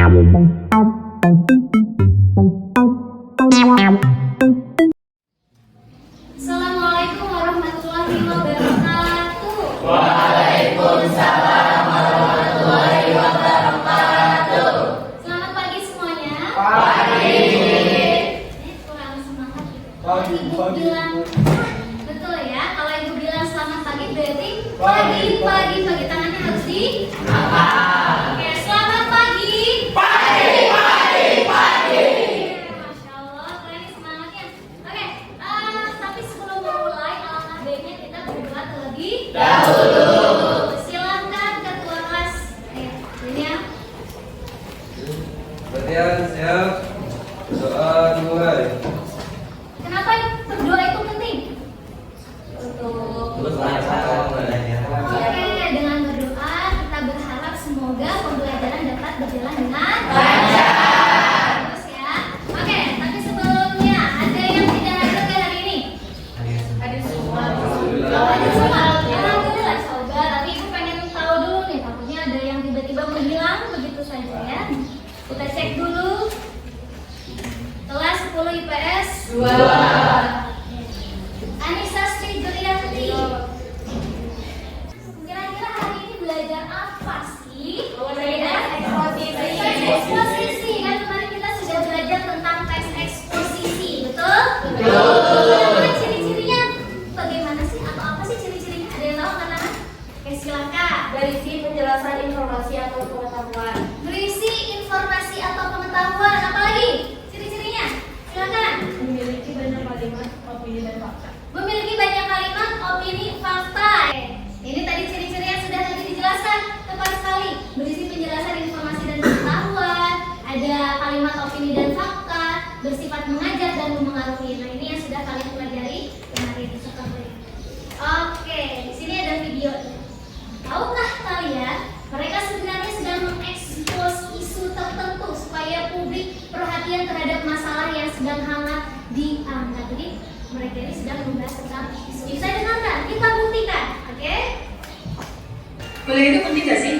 Assalamualaikum warahmatullahi wabarakatuh. Waalaikumsalam warahmatullahi wabarakatuh. Selamat pagi semuanya. Pagi. Ini kurang semangat gitu. Kalau ibu bilang betul ya. Kalau ibu bilang selamat pagi berarti pagi tangannya harus di Oke, selamat pagi. Pagi. Masya Allah, keren semangatnya. Oke, tapi sebelum memulai alangkah baiknya kita berdoa terlebih dahulu. Silakan ketua kelas. Ini ya. Latihan siap. Doa dimulai. Kenapa berdoa itu penting? Untuk Oke, dengan berdoa kita berharap semoga pembelajaran dapat berjalan dengan lancar. Terus ya. Oke, tapi sebelumnya ada yang tidak hadir ke hari ini? Ada semua. Alhamdulillah coba. Tapi ibu pengen tahu dulu nih, takutnya ada yang tiba-tiba menghilang begitu saja ya. Kita cek dulu. Kelas 10 IPS 2. Anissa Sri Julianti. Kira-kira hari ini belajar apa sih? Eksposisi. Kan kemarin kita sudah belajar tentang teks eksposisi, betul? Betul. Ciri-cirinya bagaimana sih? Atau apa sih ciri-cirinya? Ada yang tahu kan? Oke, silakan. Berisi penjelasan informasi atau pengetahuan. Berisi informasi atau pengetahuan. Apa lagi? Ciri-cirinya? Silakan. Memiliki banyak kalimat, opini dan fakta. Memiliki banyak kalimat, opini, fakta. Ini tadi ciri-ciri yang sudah tadi dijelaskan. Tepat sekali. Berisi penjelasan informasi dan pengetahuan. Ada kalimat opini dan fakta. Bersifat mengajar dan memengaruhi. Nah, ini yang sudah kalian pelajari kemarin seperti ini. Oke, di sini ada video. Tahukah kalian, mereka sebenarnya sedang mengekspos isu tertentu supaya publik perhatian terhadap masalah yang sedang hangat diangkat. Jadi mereka ini sedang membahas tentang isu. Bisa dengarkan, kita buktikan, oke? Kuliah itu penting gak sih?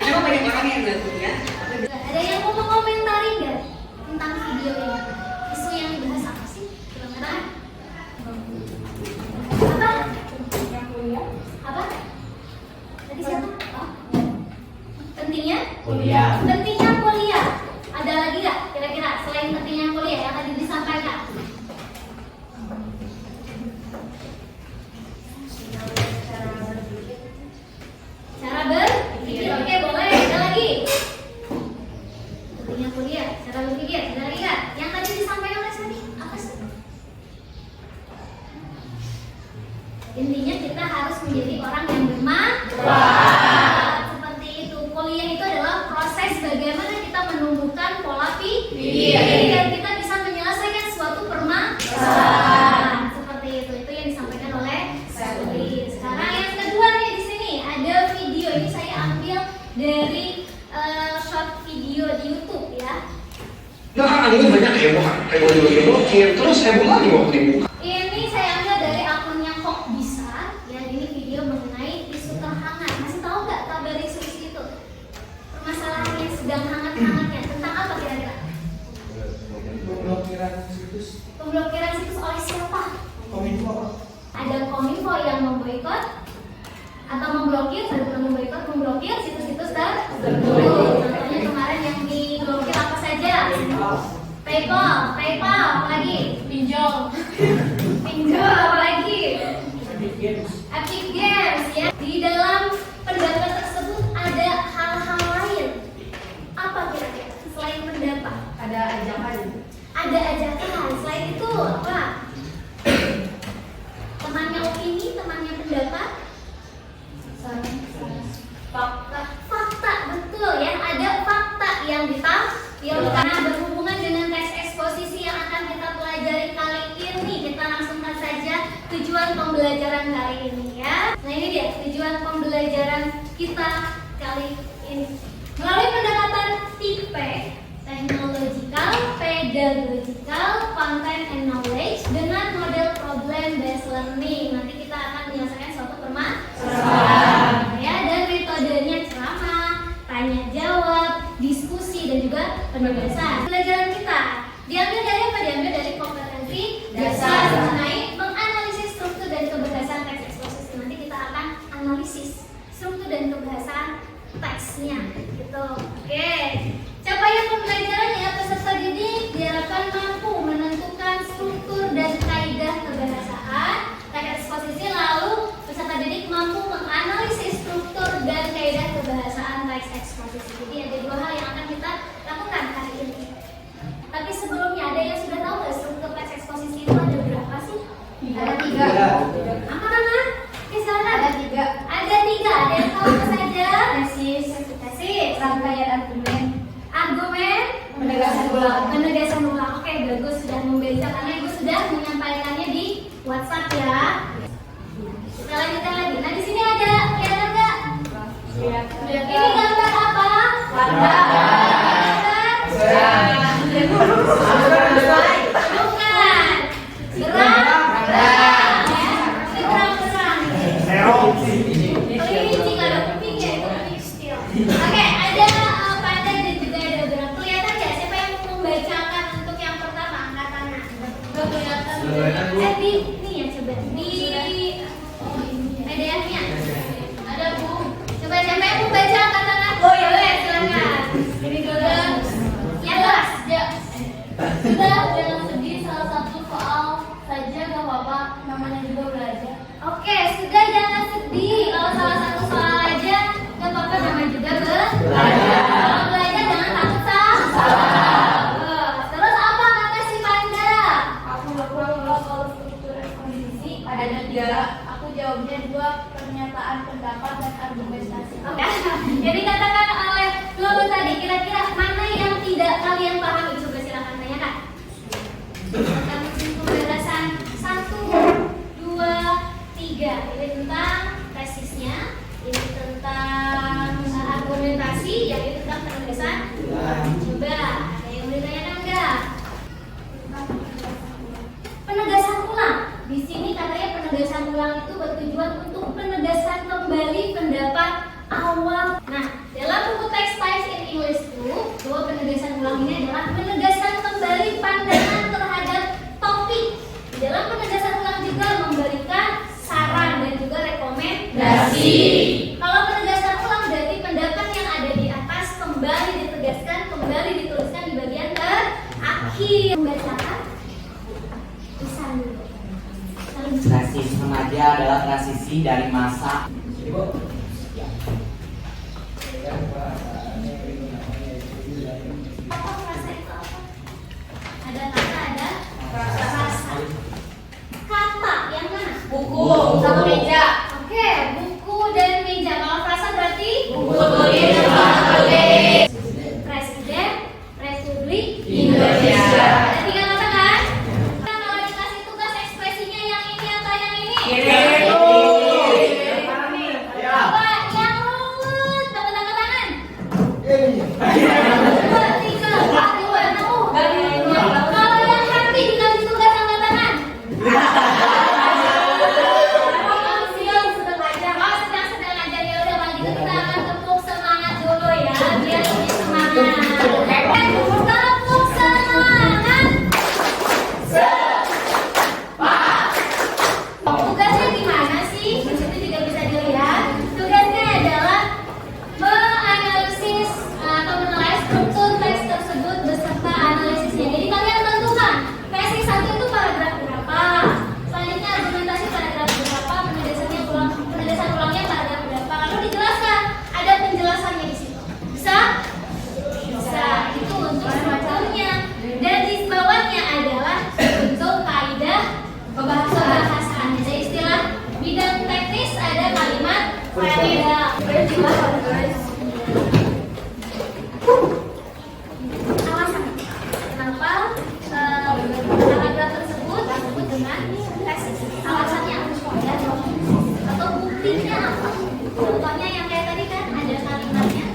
Emang banyak orang yang nggak kuliah? Ada yang mau mengomentari nggak tentang video ini? Isu yang dibahas apa sih? Kira-kira? Apa? Yang kuliah? Apa? Tadi siapa? Oh. Pentingnya? Kuliah. Pentingnya kuliah. Ada lagi nggak kira-kira selain pentingnya kuliah yang tadi disampaikan? Cara berpikir, oke boleh. Ada lagi? Pentingnya kuliah, cara berpikir. Ada lagi nggak? Yang tadi disampaikan oleh Sani, apa sih? Intinya kita harus menjadi orang yang bermanfaat. Seperti itu. Kuliah itu adalah proses bagaimana kita menumbuhkan pola pikir dan kita bisa menyelesaikan suatu permasalahan. Seperti itu. Itu yang disampaikan oleh Sally. Sekarang yang kedua nih di sini ada video. Ini saya ambil dari short video di YouTube ya. Belakangan ini banyak heboh diblokir, terus heboh lagi waktu dibuka. Ini saya ambil dari akunnya Kok Bisa. Ya, ini video mengenai isu terhangat. Masih tahu nggak kabar isu-isu itu? Permasalahan yang sedang hangat-hangatnya tentang apa kira-kira? Pemblokiran situs Pemblokiran situs oleh siapa? Kominfo. Ada Kominfo yang memboikot atau memblokir, bukan memblokir situs-situs tertentu. Contohnya kemarin yang diblokir apa saja? PayPal, apa lagi? Pinjol, apa lagi? Epic Games ya. Di dalam pendapat tersebut ada hal-hal lain. Apa kira-kira selain pendapat? Ada ajakan. Ada ajakan. Selain itu apa? Temannya opini, temannya pendapat. Fakta betul ya. Ada fakta yang ditampilkan. Nah, berhubungan dengan teks eksposisi yang akan kita pelajari kali ini, kita langsungkan saja tujuan pembelajaran kali ini ya. Nah, ini dia tujuan pembelajaran kita kali ini. Melalui pendekatan tipe technological, pedagogical, content and knowledge dengan model problem based learning. Nanti kita akan menyelesaikan suatu permasalahan ya, dan metodenya ceramah, tanya jawab, diskusi dan juga penugasan. Pelajaran kita diambil dari apa? Diambil dari kompetensi dasar mengenai menganalisis struktur dan keberhasilan teks eksposisi. Nanti kita akan analisis struktur dan keberhasilan teksnya, gitu. Oke. Capaian pembelajarannya, peserta didik diharapkan mampu menentukan struktur dan kaidah kebahasaan teks eksposisi, lalu peserta didik mampu menganalisis struktur dan kaidah kebahasaan teks eksposisi. Jadi ada dua hal yang akan kita lakukan hari ini. Tapi sebelumnya ada yang sudah tahu nggak struktur teks eksposisi itu ada berapa sih? Ada 3. Apa? Kisah ada 3. Ada 3. Ada yang tahu apa saja? Tesis, rangkaian argumen, penegasan ulang. Oke, bagus, sudah membaca karena ibu sudah menyampaikannya di WhatsApp ya. Kita lanjutkan lagi. Nah, di sini ada kelihatan nggak? Ini gambar apa? Bukan. Kelinci kalau kuping ya itu pistil. Oke, ada pandai dan juga ada berang. Kelihatan nggak siapa yang membacakan untuk yang pertama? Angkat tangan. Nggak kelihatan. Di ini ya coba di PDF-nya. Ada Bu. Coba siapa yang membaca angkat tangan? Oh ya, silakan. Ini dulu. Yang kelas. Sudah dalam sedih salah satu soal saja gak apa-apa, namanya juga belajar. Oke, sudah jangan sedih. Kalau salah satu soal aja gak apa-apa, namanya juga belajar. Kalau belajar jangan takut salah. Terus apa kata si Panda? Aku gak pura-pura kalau struktur kondisi ada 3. Aku jawabnya 2, pernyataan pendapat dan argumentasi. Oke. Jadi katakan oleh Lulu tadi, kira-kira mana yang tidak kalian pahami? Coba silakan tanyakan. Tentang pembahasan 1, 2, 3. Ini tentang tesisnya, ini tentang argumentasi, yang ini tentang penugasan. Coba ada yang mau ditanyakan enggak? Penegasan ulang. Di sini katanya penegasan ulang itu bertujuan untuk penegasan kembali pendapat awal. Nah, dalam buku Text Files in English itu, bahwa penegasan ulang ini adalah penegasan kembali pandangan terhadap topik. Di dalam penegasan ulang juga memberikan saran dan juga rekomendasi. Kalau penegasan ulang berarti pendapat yang ada di atas kembali ditegaskan, kembali dituliskan di bagian terakhir. Membacakan tulisan dulu. Transisi remaja adalah transisi dari masa Apa frasa itu apa? Ada kata, ada frasa. Kata yang mana? Buku sama meja. Oke, buku dan meja. Kalau frasa berarti buku tulis tempat tulis Presiden Republik Indonesia. Ada 3 kata kan? Nah, kalau dikasih tugas ekspresinya yang ini atau yang ini? Coba yang lurus, tepuk tangan. 2, 3, 4, 2, 6. Kalau yang happy dikasih tugas angkat tangan. Siang sedang ngajar. Oh, sedang ngajar. Ya udah, kalau gitu kita akan tepuk semangat dulu ya, biar lebih semangat. Tepuk semangat. Tugasnya gimana sih? Di situ juga bisa dilihat. Tugasnya adalah menganalisis atau menilai struktur teks tersebut beserta analisisnya. Jadi kalian tentukan versi 1 itu paragraf berapa, selanjutnya argumentasi paragraf berapa, penegasan ulangnya paragraf berapa, lalu dijelaskan, ada penjelasannya di situ. Bisa? Bisa. Itu untuk strukturnya. Dan di bawahnya adalah untuk kaidah kebahasaan. Jadi istilah bidang teknis ada kalimat faedah. Alasan kenapa paragraf tersebut disebut dengan tesis. Alasannya apa? Atau buktinya apa? Contohnya yang kayak tadi kan ada kalimatnya.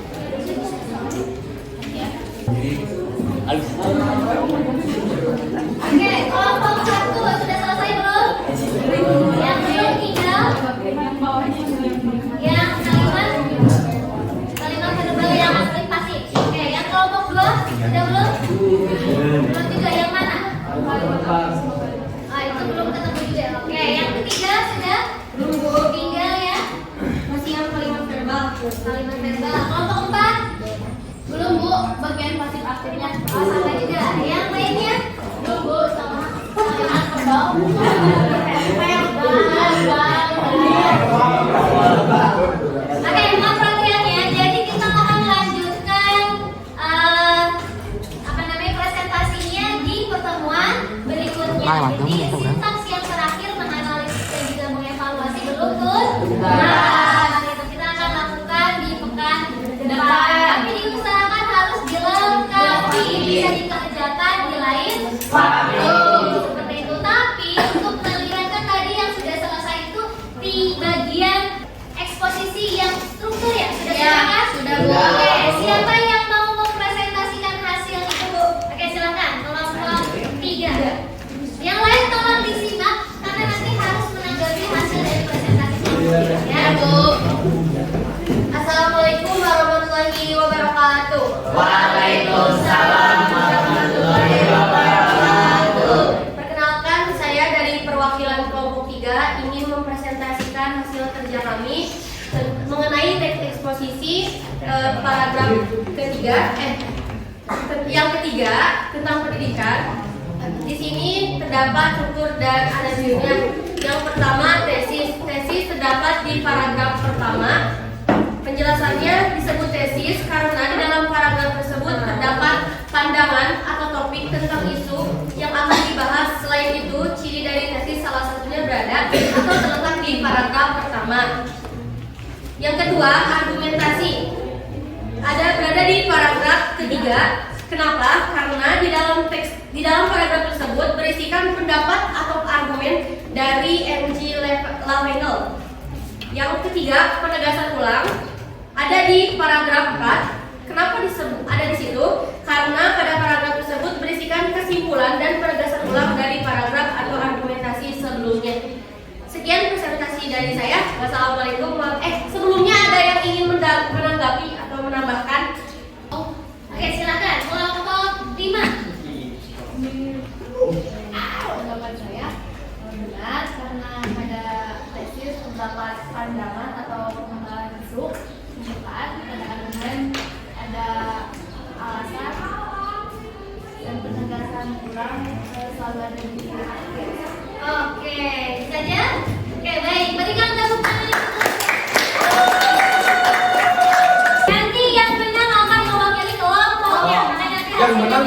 Oke, kelompok 1 sudah selesai belum? Yang belum tinggal yang kalimat verbal yang aktif pasif. Oke, yang kelompok 2 Sudah belum? Belum juga. Yang mana? Ah, itu belum ketemu juga. Oke, yang ketiga sudah? Tinggal ya. Masih yang kalimat verbal. Kalimat verbal. Kelompok 4? Belum Bu, bagian pasif aktifnya. Oh, sama juga. Yang lainnya? Belum Bu, sama kalimat verbal. Oke, mohon perhatiannya. Jadi kita akan melanjutkan presentasinya di pertemuan berikutnya. Jadi sintaks yang terakhir menganalisis dan juga mengevaluasi belum tuh. Nah, itu kita akan lakukan di pekan depan. Tapi diusahakan harus dilengkapi, bisa dikerjakan di lain waktu. Seperti itu. Tapi untuk melihatkan tadi yang sudah selesai itu di bagian eksposisi yang struktur ya sudah silakan. Sudah Bu. Oke, siapa yang mau mempresentasikan hasil itu Bu? Oke, silakan. Kelompok 3. Yang lain tolong disimak karena nanti harus menanggapi hasil dari presentasi. Ya Bu. Assalamualaikum warahmatullahi wabarakatuh. Waalaikumsalam warahmatullahi wabarakatuh. Perkenalkan, saya dari perwakilan kelompok 3 ingin mempresentasikan hasil kerja kami mengenai teks eksposisi paragraf ketiga yang ketiga tentang pendidikan. Di sini terdapat struktur dan analisisnya. Yang pertama tesis terdapat di paragraf pertama. Penjelasannya disebut tesis karena di dalam paragraf tersebut terdapat pandangan atau topik tentang isu yang akan dibahas. Selain itu, ciri dari tesis salah satunya berada atau terletak di paragraf pertama. Yang kedua, argumentasi. Ada berada di paragraf ketiga. Kenapa? Karena di dalam paragraf tersebut berisikan pendapat atau argumen dari M.G. Lavendel. Yang ketiga, penegasan ulang. Ada di paragraf 4. Kenapa disebut ada di situ? Karena pada paragraf tersebut berisikan kesimpulan dan penegasan ulang dari paragraf atau argumentasi sebelumnya. Sekian presentasi dari saya. Wassalamualaikum. Sebelumnya ada yang ingin menanggapi atau menambahkan? Oke, silakan. Kelompok 5. Pendapat saya benar karena pada tesis terdapat pandangan atau pengembangan isu, pembukaan, ada argumen, ada alasan dan penegasan ulang selalu ada di tesis. Oke, bisa aja? Oke, baik. Berikan tepuk tangan. Nanti yang menang akan mewakili kelompoknya. Yang menang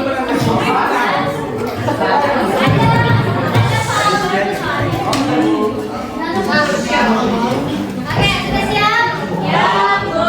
Oke, sudah siap? Ya, Bu.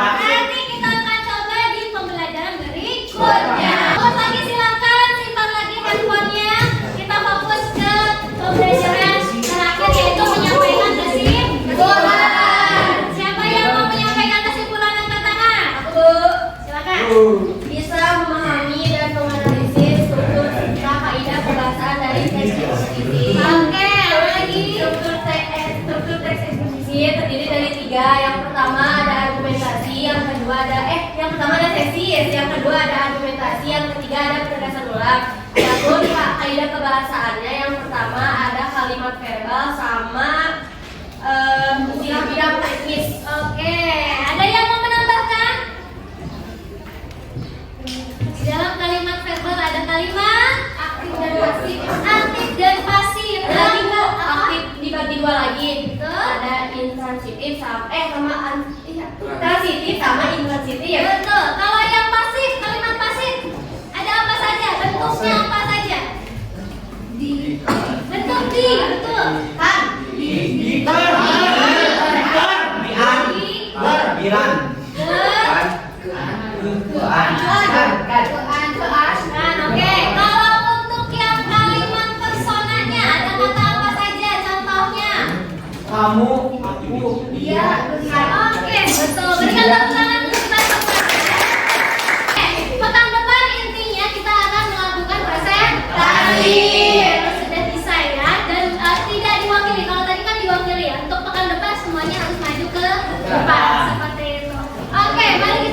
Nanti kita akan coba di pembelajaran berikutnya. Fokus lagi silakan, simpan lagi handphonenya. Kita fokus ke pembelajaran terakhir yaitu menyampaikan kesimpulan. Siapa yang mau menyampaikan kesimpulan angkat tangan? Aku. Silakan. Bisa memahami dan menganalisis struktur serta kaidah pembahasan dari teks eksposisi. Oke, lagi. Struktur teks eksposisi terdiri dari 3. Yang pertama ada argumentasi, yang kedua ada tesis, yang kedua ada argumentasi, yang ketiga ada penegasan ulang. Adapun kaidah kebahasaannya yang pertama ada kalimat verbal sama istilah bidang teknis. Oke, ada yang mau menambahkan? Di dalam kalimat verbal ada kalimat Aktif dan pasif. aktif dan pasif. Lagi Bu, aktif dibagi 2 lagi. Betul. Ada intransitif sama transitif sama intransitif ya. Betul. Kalau yang pasif, kalimat pasif ada apa saja? Bentuknya apa saja? Bentuk di, betul. Kan? Oke. Kalau untuk yang kalimat personanya ada kata apa saja? Contohnya? Kamu, aku, Iya. Oke, betul. Berikan tepuk tangan untuk kita semua. Oke, pekan Seperti itu. Oke, mari kita